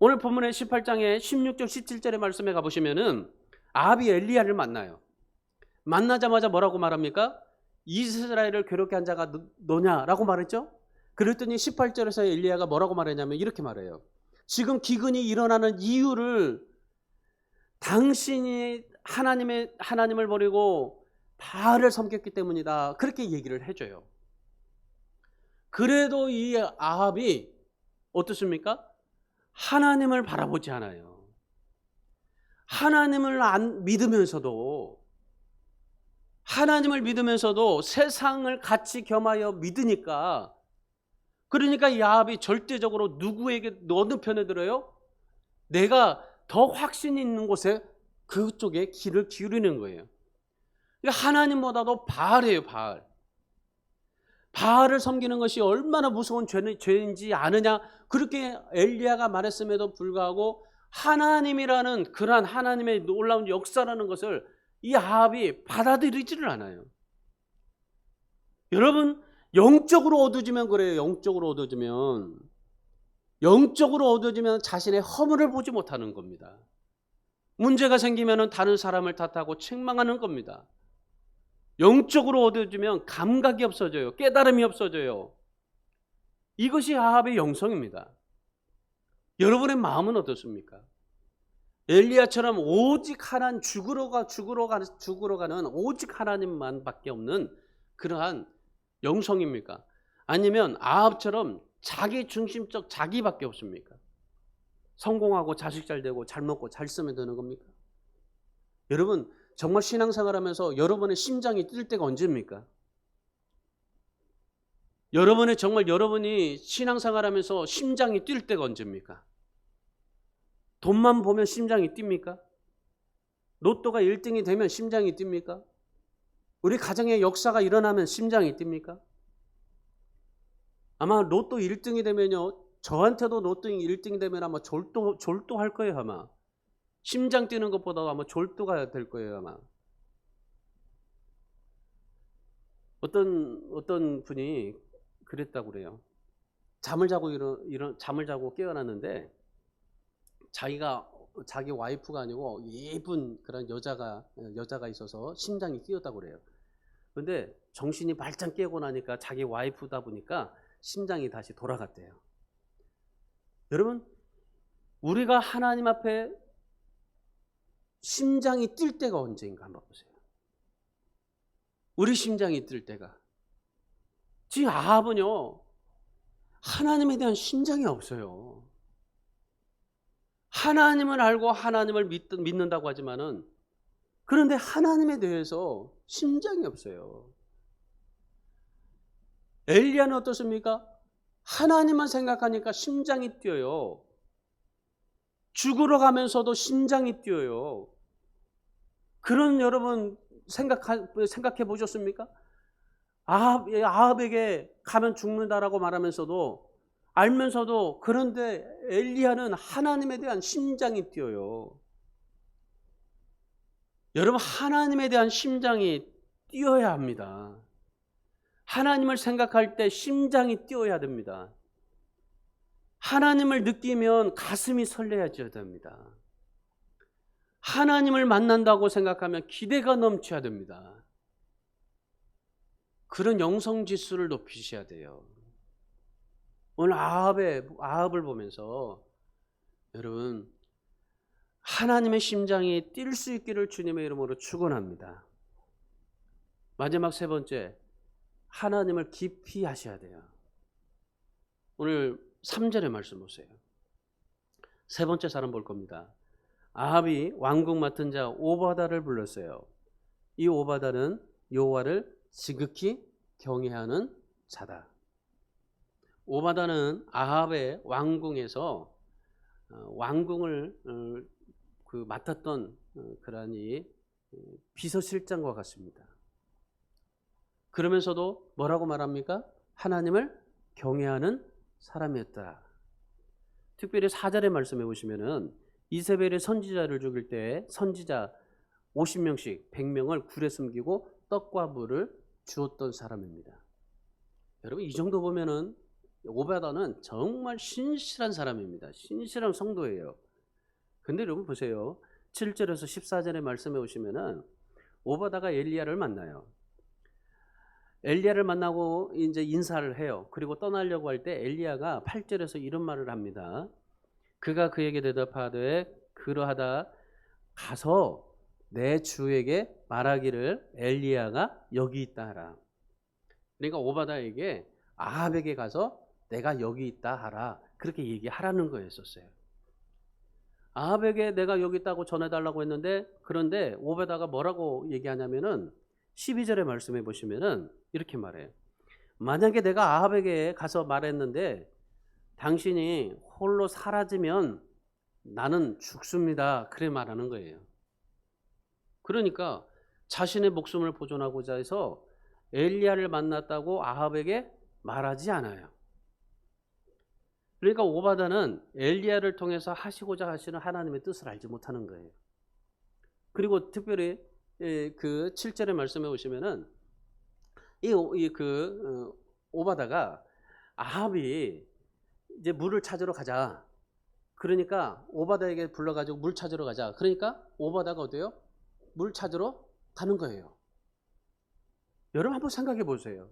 오늘 본문의 18장에 16절 17절의 말씀에 가보시면은 아합이 엘리야를 만나요. 만나자마자 뭐라고 말합니까? 이스라엘을 괴롭게 한 자가 너냐라고 말했죠. 그랬더니 18절에서 엘리야가 뭐라고 말했냐면 이렇게 말해요. 지금 기근이 일어나는 이유를 당신이 하나님을 버리고 바알을 섬겼기 때문이다. 그렇게 얘기를 해줘요. 그래도 이 아합이 어떻습니까? 하나님을 바라보지 않아요. 하나님을 믿으면서도 세상을 같이 겸하여 믿으니까, 그러니까 이 아합이 절대적으로 누구에게 어느 편에 들어요? 내가 더 확신이 있는 곳에 그쪽에 귀를 기울이는 거예요. 그러니까 하나님보다도 바알이에요. 바알을 섬기는 것이 얼마나 무서운 죄인지 아느냐, 그렇게 엘리야가 말했음에도 불구하고 하나님이라는 그러한 하나님의 놀라운 역사라는 것을 이 아합이 받아들이지를 않아요. 여러분, 영적으로 어두워지면 그래요. 영적으로 어두워지면 자신의 허물을 보지 못하는 겁니다. 문제가 생기면 다른 사람을 탓하고 책망하는 겁니다. 영적으로 어두워지면 감각이 없어져요. 깨달음이 없어져요. 이것이 아합의 영성입니다. 여러분의 마음은 어떻습니까? 엘리야처럼 오직 하나님, 죽으러 가는 오직 하나님만밖에 없는 그러한 영성입니까? 아니면 아합처럼 자기 중심적 자기밖에 없습니까? 성공하고 자식 잘 되고 잘 먹고 잘 쓰면 되는 겁니까? 여러분, 정말 신앙생활하면서 여러분의 심장이 뛸 때가 언제입니까? 여러분이 신앙생활하면서 심장이 뛸 때가 언제입니까? 돈만 보면 심장이 뜁니까? 로또가 1등이 되면 심장이 뜁니까? 우리 가정의 역사가 일어나면 심장이 뜁니까? 아마 로또 1등이 되면요, 저한테도 로또 1등이 되면 아마 졸도할 거예요. 아마 심장 뛰는 것보다 아마 졸도가 될 거예요. 아마 어떤 분이 그랬다고 그래요. 잠을 자고 깨어났는데 자기 와이프가 아니고 예쁜 그런 여자가 있어서 심장이 뛰었다고 그래요. 그런데 정신이 발짝 깨고 나니까 자기 와이프다 보니까 심장이 다시 돌아갔대요. 여러분, 우리가 하나님 앞에 심장이 뛸 때가 언제인가 한번 보세요. 우리 심장이 뛸 때가. 지금 아합은요, 하나님에 대한 심장이 없어요. 하나님을 알고 하나님을 믿는다고 하지만은, 그런데 하나님에 대해서 심장이 없어요. 엘리야는 어떻습니까? 하나님만 생각하니까 심장이 뛰어요. 죽으러 가면서도 심장이 뛰어요. 그런 여러분 생각해 보셨습니까? 아합에게 가면 죽는다라고 알면서도 그런데 엘리야는 하나님에 대한 심장이 뛰어요. 여러분, 하나님에 대한 심장이 뛰어야 합니다. 하나님을 생각할 때 심장이 뛰어야 됩니다. 하나님을 느끼면 가슴이 설레야지 됩니다. 하나님을 만난다고 생각하면 기대가 넘쳐야 됩니다. 그런 영성 지수를 높이셔야 돼요. 오늘 아합을 보면서 여러분 하나님의 심장이 뛸 수 있기를 주님의 이름으로 축원합니다. 마지막 세 번째, 하나님을 깊이 하셔야 돼요. 오늘 3절의 말씀 보세요. 세 번째 사람 볼 겁니다. 아합이 왕궁 맡은 자 오바다를 불렀어요. 이 오바다는 여호와를 지극히 경외하는 자다. 오바다는 아합의 왕궁에서 왕궁을 맡았던 그러니 비서실장과 같습니다. 그러면서도 뭐라고 말합니까? 하나님을 경외하는 사람이었다. 특별히 4절의 말씀에 보시면은 이세벨의 선지자를 죽일 때 선지자 50명씩 100명을 굴에 숨기고 떡과 물을 주었던 사람입니다. 여러분 이 정도 보면은 오바다는 정말 신실한 사람입니다. 신실한 성도예요. 근데 여러분 보세요. 7절에서 14절의 말씀에 오시면은 오바다가 엘리야를 만나요. 엘리야를 만나고 이제 인사를 해요. 그리고 떠나려고 할 때 엘리야가 8절에서 이런 말을 합니다. 그가 그에게 대답하되 그러하다 가서 내 주에게 말하기를 엘리야가 여기 있다 하라. 그러니까 오바다에게 아합에게 가서 내가 여기 있다 하라. 그렇게 얘기하라는 거였었어요. 아합에게 내가 여기 있다고 전해달라고 했는데 그런데 오바다가 뭐라고 얘기하냐면은 12절의 말씀해 보시면은 이렇게 말해요. 만약에 내가 아합에게 가서 말했는데 당신이 홀로 사라지면 나는 죽습니다. 그래 말하는 거예요. 그러니까 자신의 목숨을 보존하고자 해서 엘리야를 만났다고 아합에게 말하지 않아요. 그러니까 오바다는 엘리야를 통해서 하시고자 하시는 하나님의 뜻을 알지 못하는 거예요. 그리고 특별히 그 7절의 말씀에 보시면은 오바다가 아합이 이제 물을 찾으러 가자. 그러니까 오바다에게 불러가지고 물 찾으러 가자. 그러니까 오바다가 어때요? 물 찾으러 가는 거예요. 여러분 한번 생각해 보세요.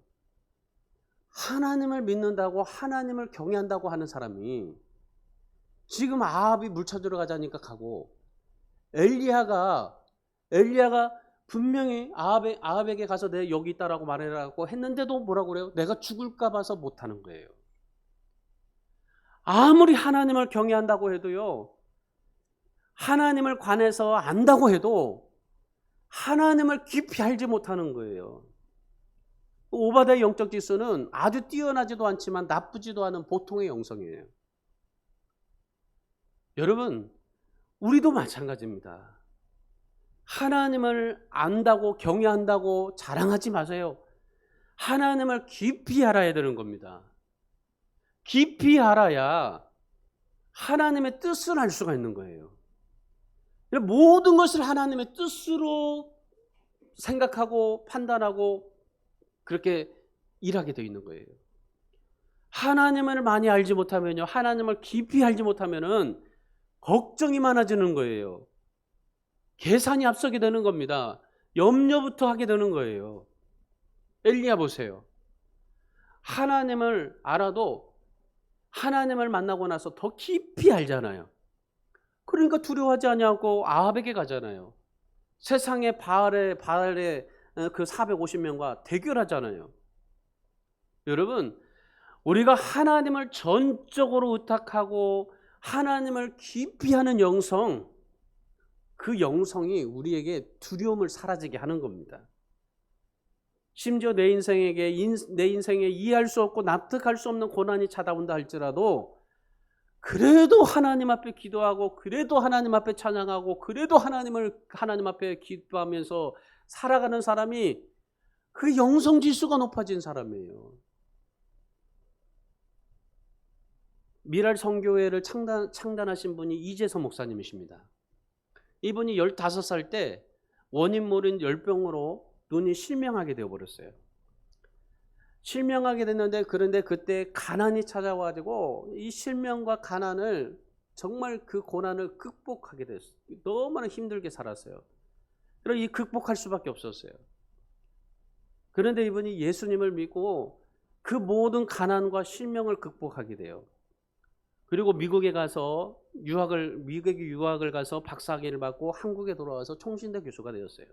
하나님을 믿는다고 하나님을 경외한다고 하는 사람이 지금 아합이 물 찾으러 가자니까 가고 엘리야가 분명히 아합에게 가서 내 여기 있다라고 말해라고 했는데도 뭐라고 그래요? 내가 죽을까 봐서 못하는 거예요. 아무리 하나님을 경외한다고 해도요, 하나님을 관해서 안다고 해도 하나님을 깊이 알지 못하는 거예요. 오바다의 영적 지수는 아주 뛰어나지도 않지만 나쁘지도 않은 보통의 영성이에요. 여러분, 우리도 마찬가지입니다. 하나님을 안다고 경외한다고 자랑하지 마세요. 하나님을 깊이 알아야 되는 겁니다. 깊이 알아야 하나님의 뜻을 알 수가 있는 거예요. 모든 것을 하나님의 뜻으로 생각하고 판단하고 그렇게 일하게 되어 있는 거예요. 하나님을 많이 알지 못하면요, 하나님을 깊이 알지 못하면은 걱정이 많아지는 거예요. 계산이 앞서게 되는 겁니다. 염려부터 하게 되는 거예요. 엘리야 보세요. 하나님을 알아도 하나님을 만나고 나서 더 깊이 알잖아요. 그러니까 두려워하지 않냐고 아합에게 가잖아요. 세상의 바알의 그 450명과 대결하잖아요. 여러분, 우리가 하나님을 전적으로 의탁하고 하나님을 깊이 하는 영성, 그 영성이 우리에게 두려움을 사라지게 하는 겁니다. 심지어 내 인생에 이해할 수 없고 납득할 수 없는 고난이 찾아온다 할지라도 그래도 하나님 앞에 기도하고 그래도 하나님 앞에 찬양하고 그래도 하나님 앞에 기도하면서 살아가는 사람이 그 영성 지수가 높아진 사람이에요. 미랄 성교회를 창단하신 분이 이재서 목사님이십니다. 이분이 15살 때 원인 모른 열병으로 눈이 실명하게 되어버렸어요. 실명하게 됐는데, 그런데 그때 가난이 찾아와가지고 이 실명과 가난을 정말 그 고난을 극복하게 됐어요. 너무나 힘들게 살았어요. 그리고 이 극복할 수밖에 없었어요. 그런데 이분이 예수님을 믿고 그 모든 가난과 실명을 극복하게 돼요. 그리고 미국에 유학을 가서 박사학위를 받고 한국에 돌아와서 총신대 교수가 되었어요.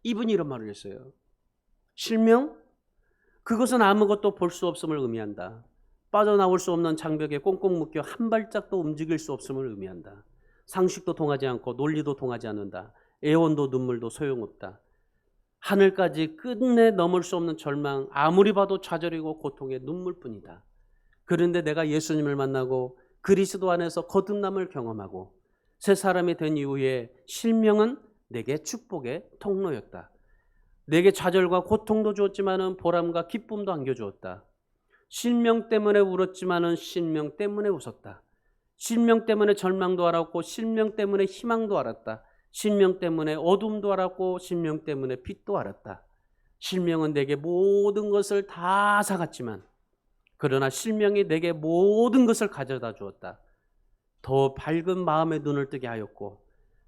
이분이 이런 말을 했어요. 실명? 그것은 아무것도 볼 수 없음을 의미한다. 빠져나올 수 없는 장벽에 꽁꽁 묶여 한 발짝도 움직일 수 없음을 의미한다. 상식도 통하지 않고 논리도 통하지 않는다. 애원도 눈물도 소용없다. 하늘까지 끝내 넘을 수 없는 절망, 아무리 봐도 좌절이고 고통의 눈물뿐이다. 그런데 내가 예수님을 만나고 그리스도 안에서 거듭남을 경험하고 새 사람이 된 이후에 실명은 내게 축복의 통로였다. 내게 좌절과 고통도 주었지만은 보람과 기쁨도 안겨주었다. 실명 때문에 울었지만은 실명 때문에 웃었다. 실명 때문에 절망도 알았고 실명 때문에 희망도 알았다. 실명 때문에 어둠도 알았고 실명 때문에 빛도 알았다. 실명은 내게 모든 것을 다 사갔지만 그러나 실명이 내게 모든 것을 가져다 주었다. 더 밝은 마음의 눈을 뜨게 하였고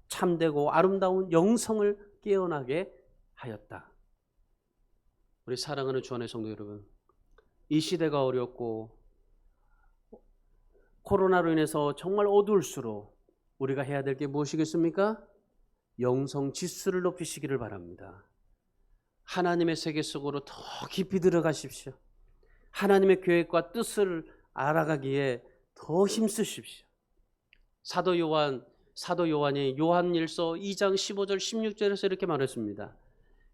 참되고 아름다운 영성을 깨어나게 하였다. 우리 사랑하는 주 안의 성도 여러분, 이 시대가 어렵고 코로나로 인해서 정말 어두울수록 우리가 해야 될 게 무엇이겠습니까? 영성 지수를 높이시기를 바랍니다. 하나님의 세계 속으로 더 깊이 들어가십시오. 하나님의 계획과 뜻을 알아가기에 더 힘쓰십시오. 사도 요한이 요한일서 2장 15절 16절에서 이렇게 말했습니다.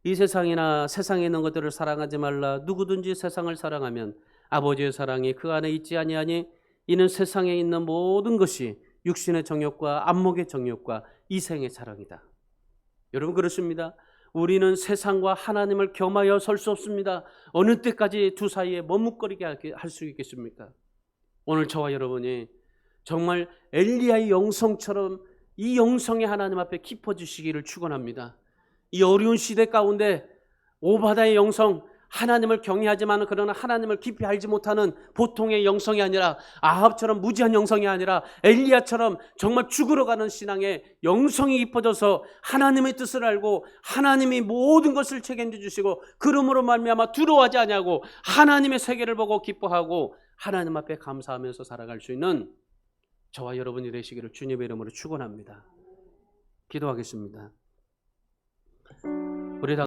이 세상이나 세상에 있는 것들을 사랑하지 말라. 누구든지 세상을 사랑하면 아버지의 사랑이 그 안에 있지 아니하니 이는 세상에 있는 모든 것이 육신의 정욕과 안목의 정욕과 이생의 사랑이다. 여러분 그렇습니다. 우리는 세상과 하나님을 겸하여 설 수 없습니다. 어느 때까지 두 사이에 머뭇거리게 할 수 있겠습니까? 오늘 저와 여러분이 정말 엘리야의 영성처럼 이 영성이 하나님 앞에 깊어지시기를 축원합니다. 이 어려운 시대 가운데 오바다의 영성, 하나님을 경외하지만 그러나 하나님을 깊이 알지 못하는 보통의 영성이 아니라 아합처럼 무지한 영성이 아니라 엘리야처럼 정말 죽으러 가는 신앙의 영성이 깊어져서 하나님의 뜻을 알고 하나님이 모든 것을 책임져 주시고 그러므로 말미암아 두려워하지 아니하고 하나님의 세계를 보고 기뻐하고 하나님 앞에 감사하면서 살아갈 수 있는 저와 여러분이 되시기를 주님의 이름으로 축원합니다. 기도하겠습니다. 우리 다